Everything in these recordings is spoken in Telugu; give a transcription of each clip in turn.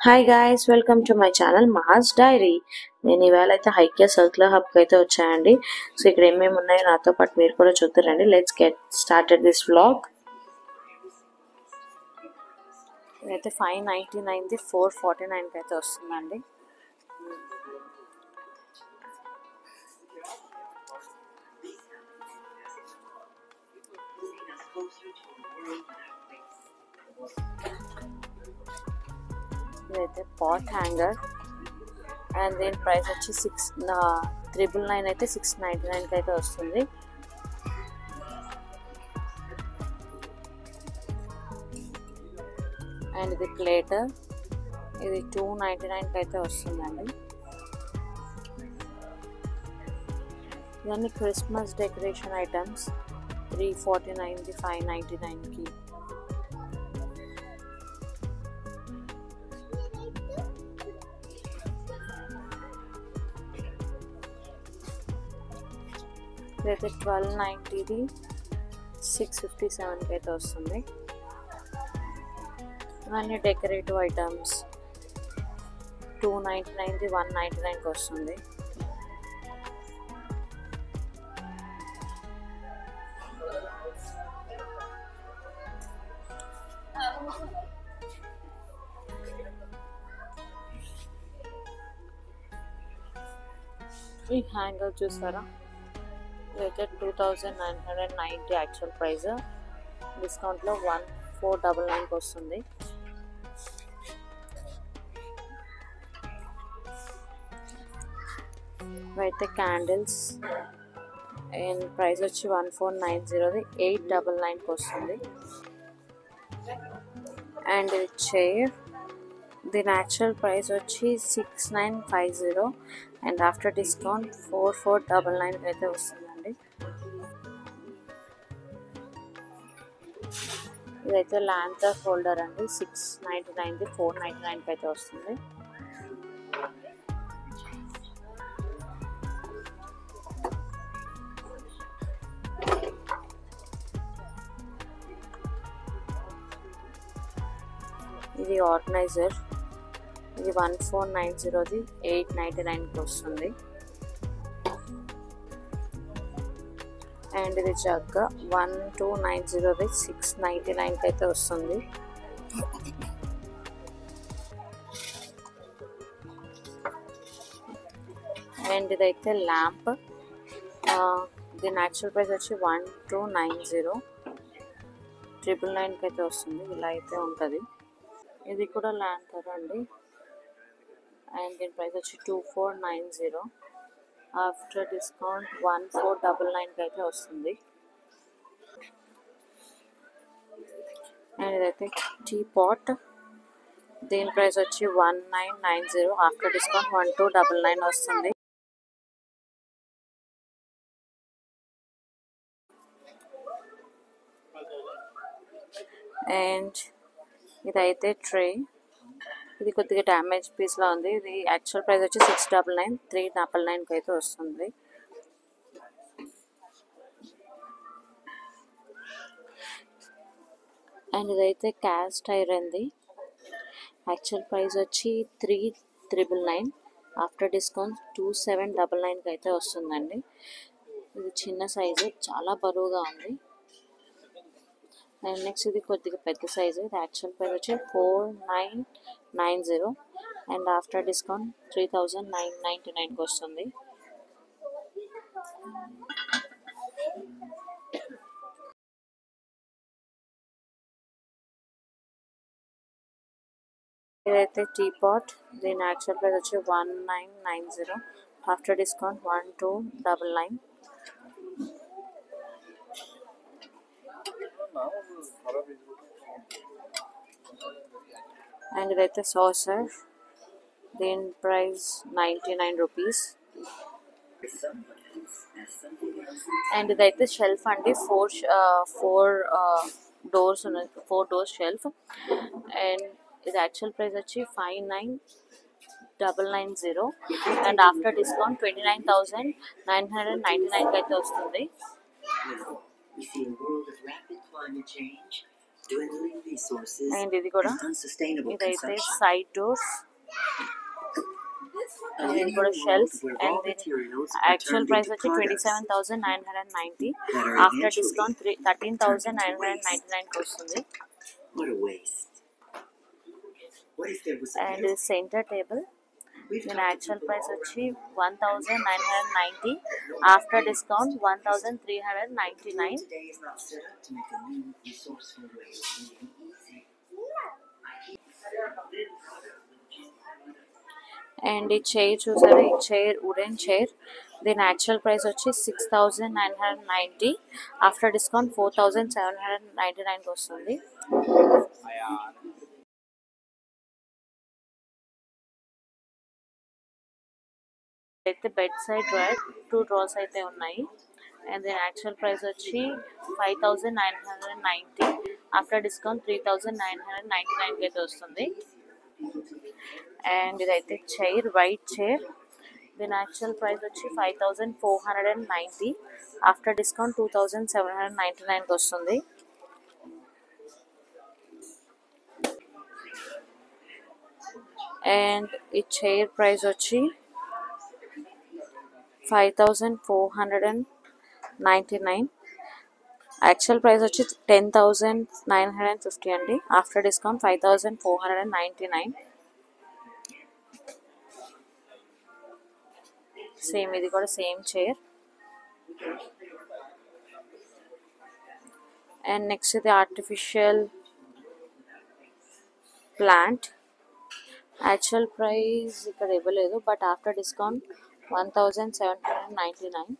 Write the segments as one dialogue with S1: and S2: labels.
S1: Hi guys, welcome to my channel mass diary. నేను ఇవాళ అయితే హైక్యా సర్క్యులర్ హబ్కి అయితే వచ్చాయండి. సో ఇక్కడ ఏమేమి ఉన్నాయో నాతో పాటు మీరు కూడా చూద్దారండి. Let's get started this vlog. ఇదైతే 599ది 449కి అయితే వస్తుందండి. ఇదైతే పాట్ హ్యాంగర్ అండ్ దీని ప్రైస్ వచ్చి 699 అయితే 699కి అయితే వస్తుంది. అండ్ ఇది ప్లేట్, ఇది 299కి అయితే వస్తుందండి. ఇవన్నీ క్రిస్మస్ డెకరేషన్ ఐటమ్స్. 349ది 599కి. ఇదైతే 1290ది 657కి అయితే వస్తుంది. ఇవన్నీ డెకరేటివ్ ఐటమ్స్. 299ది 199కి వస్తుంది. ఈ హ్యాంగర్ చూసారా, ఇదైతే 2990 యాక్చువల్ ప్రైస్, డిస్కౌంట్లో 1499కి వస్తుంది. ఇవైతే క్యాండిల్స్ అండ్ ప్రైస్ వచ్చి 1490ది 899కి వస్తుంది. అండ్ ఇది చైర్, దీని యాక్చువల్ ప్రైస్ వచ్చి 6950 అండ్ ఆఫ్టర్ డిస్కౌంట్ 4499కి అయితే వస్తుందండి. ఇదైతే ల్యాంతర్ హోల్డర్ అండి. 699ది 499కి అయితే వస్తుంది. ఇది ఆర్గనైజర్, ఇది 1490ది 899కి వస్తుంది. అండ్ ఇది జగ్గ 1290ది 699కి అయితే వస్తుంది. అండ్ ఇదైతే ల్యాంప్, దీని యాక్చువల్ ప్రైస్ వచ్చి 1290 999కి అయితే వస్తుంది. ఇలా అయితే ఉంటుంది. ఇది కూడా ల్యాంతర్ అండి అండ్ దీని ప్రైస్ వచ్చి 2490 ఆఫ్టర్ డిస్కౌంట్ 1499కి అయితే వస్తుంది. అండ్ ఇదైతే టీ పాట్, దీని ప్రైస్ వచ్చి 1990 ఆఫ్టర్ డిస్కౌంట్ 1299 వస్తుంది. అండ్ ఇదైతే ట్రే, ఇది కొద్దిగా డ్యామేజ్ పీస్లా ఉంది. ఇది యాక్చువల్ ప్రైస్ వచ్చి 699 399కి అయితే వస్తుంది. అండ్ ఇదైతే క్యాస్ట్ ఐరన్ది, యాక్చువల్ ప్రైస్ వచ్చి 3999 ఆఫ్టర్ డిస్కౌంట్ 2799కి అయితే వస్తుందండి. ఇది చిన్న సైజు, చాలా బరువుగా ఉంది. అండ్ నెక్స్ట్ ఇది కొద్దిగా పెద్ద సైజు, ఇది యాక్చువల్ ప్రైస్ వచ్చి 4990 అండ్ ఆఫ్టర్ డిస్కౌంట్ 3999కి వస్తుంది. ఇదైతే టీ పాట్, దీని యాక్చువల్ ప్రైస్ వచ్చి 1990 ఆఫ్టర్ డిస్కౌంట్ 1299. అండ్ ఇదైతే సాసర్, దీని ప్రైస్ 99 రూపీస్. అండ్ ఇదైతే షెల్ఫ్ అండి, 4 డోర్స్ ఉన్నాయి, 4 డోర్స్ షెల్ఫ్. అండ్ ఇది యాక్చువల్ ప్రైస్ వచ్చి 5990 అండ్ ఆఫ్టర్ డిస్కౌంట్ 29,999కి అయితే వస్తుంది. అండ్ ఇది కూడా, ఇదైతే సైడ్ డోర్స్, ఇది కూడా షెల్ఫ్. అండ్ దీని యాక్చువల్ ప్రైస్ వచ్చి 27,990. ఆఫ్టర్ డిస్కౌంట్ 13,999కి వస్తుంది. అండ్ సెంటర్ టేబుల్, దీని యాక్చువల్ ప్రైస్ వచ్చి 1,990. After discount 1,399. అండ్ ఈ చైర్ చూసారా, ఈ చైర్ వుడెన్ చైర్, దీని యాక్చువల్ ప్రైస్ వచ్చి 6,990. ఆఫ్టర్ డిస్కౌంట్ 4,799కి వస్తుంది. అయితే బెడ్ సైడ్ డ్రాయర్ 2 డ్రాస్ అయితే ఉన్నాయి. అండ్ దీని యాక్చువల్ ప్రైస్ వచ్చి 5,990. ఆఫ్టర్ డిస్కౌంట్ 3,999కి అయితే వస్తుంది. అండ్ ఇదైతే చైర్, వైట్ చైర్, దీని యాక్చువల్ ప్రైస్ వచ్చి 5,490. ఆఫ్టర్ డిస్కౌంట్ 2,799కి వస్తుంది. అండ్ ఈ చైర్ ప్రైస్ వచ్చి 5,499. యాక్చువల్ ప్రైస్ వచ్చి 10,950 అండి. After discount 5,499. సేమ్, ఇది కూడా సేమ్ చైర్. అండ్ నెక్స్ట్ ఇది ఆర్టిఫిషియల్ ప్లాంట్. యాక్చువల్ ప్రైస్ ఇక్కడ ఇవ్వలేదు, but after discount 1,799.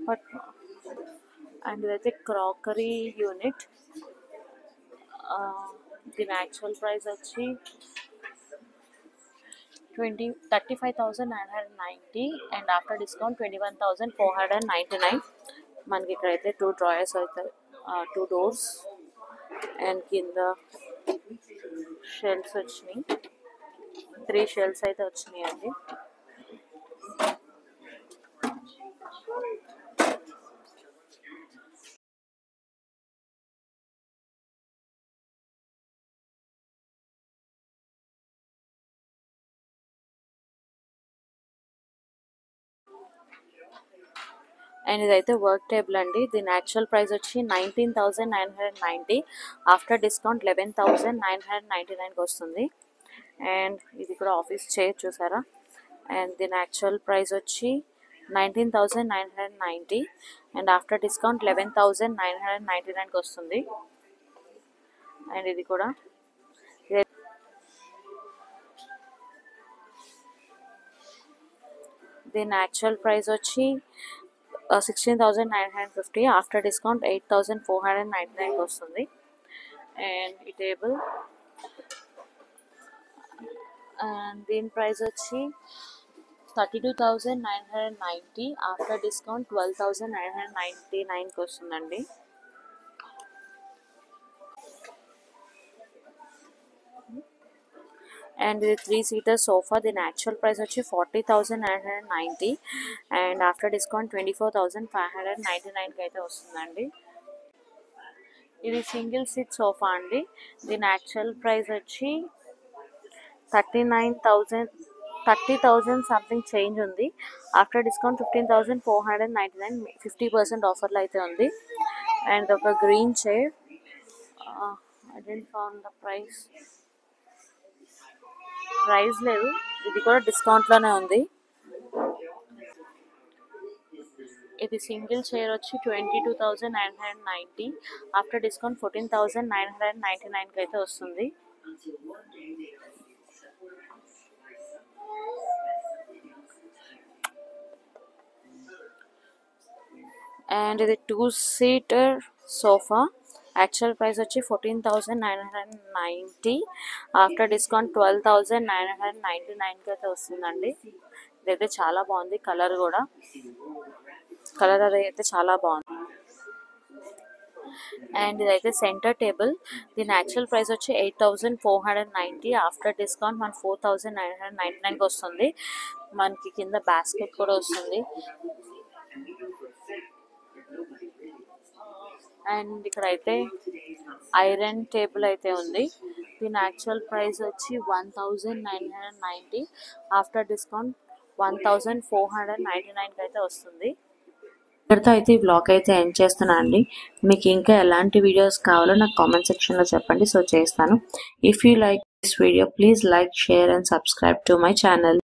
S1: But and ఇదైతే క్రాకరీ యూనిట్. దీని యాక్చువల్ ప్రైస్ వచ్చి 35,990. And after discount 21,499. మనకి ఇక్కడైతే 2 డ్రాయర్స్ అవుతాయి, 2 డోర్స్, అండ్ కింద షెల్ఫ్స్ వచ్చినాయి, 3 షెల్ఫ్స్ అయితే వచ్చినాయి అండి. అండ్ ఇదైతే వర్క్ టేబుల్ అండి. దీని యాక్చువల్ ప్రైస్ వచ్చి 19,990. ఆఫ్టర్ డిస్కౌంట్ 11,999కి వస్తుంది. అండ్ ఇది కూడా ఆఫీస్ చైర్ చూసారా. అండ్ దీని యాక్చువల్ ప్రైస్ వచ్చి 19,990. అండ్ ఆఫ్టర్ డిస్కౌంట్ 11,999కి వస్తుంది. అండ్ ఇది కూడా, దీని యాక్చువల్ ప్రైస్ వచ్చి 16,950. ఆఫ్టర్ డిస్కౌంట్ 8,499కి వస్తుంది. అండ్ ఈ టేబుల్, అండ్ దీని ప్రైస్ వచ్చి 32,990. ఆఫ్టర్ డిస్కౌంట్ 12,999కి వస్తుందండి. అండ్ ఇది 3-seater సోఫా. దీని యాక్చువల్ ప్రైస్ వచ్చి 40,990. అండ్ ఆఫ్టర్ డిస్కౌంట్ 24,599కి అయితే వస్తుందండి. ఇది సింగిల్ సీట్ సోఫా అండి. దీని యాక్చువల్ ప్రైస్ వచ్చి 30,000 సంథింగ్ చేంజ్ ఉంది. ఆఫ్టర్ డిస్కౌంట్ 15,499, 50% ఆఫర్లో అయితే ఉంది. అండ్ ఒక green chair, I don't found the price లేదు, ఇది కూడా డిస్కౌంట్లోనే ఉంది. ఇది సింగిల్ చైర్ వచ్చి 22,990. ఆఫ్టర్ డిస్కౌంట్ 14,999కి అయితే వస్తుంది. అండ్ ఇది 2-seater సోఫా. యాక్చువల్ ప్రైస్ వచ్చి 14,990. ఆఫ్టర్ డిస్కౌంట్ 12,999కి అయితే వస్తుందండి. ఇదైతే చాలా బాగుంది, కలర్ కూడా, కలర్ అయితే చాలా బాగుంది. అండ్ ఇదైతే సెంటర్ టేబుల్. దీని యాక్చువల్ ప్రైస్ వచ్చి 8,490. ఆఫ్టర్ డిస్కౌంట్ మన 4,999కి వస్తుంది. మనకి కింద బాస్కెట్ కూడా వస్తుంది. అండ్ ఇక్కడైతే ఐరన్ టేబుల్ అయితే ఉంది. దీని యాక్చువల్ ప్రైస్ వచ్చి 1990, ఆఫ్టర్ డిస్కౌంట్ 1499 అయితే వస్తుంది. ఇక్కడితో అయితే ఈ వ్లాగ్ అయితే ఎండ్ చేస్తున్నా అండి. మీకు ఇంకా ఎలాంటి వీడియోస్ కావాలో నాకు కామెంట్ సెక్షన్లో చెప్పండి, సో చేస్తాను. If you like this video please like, share and subscribe to my channel.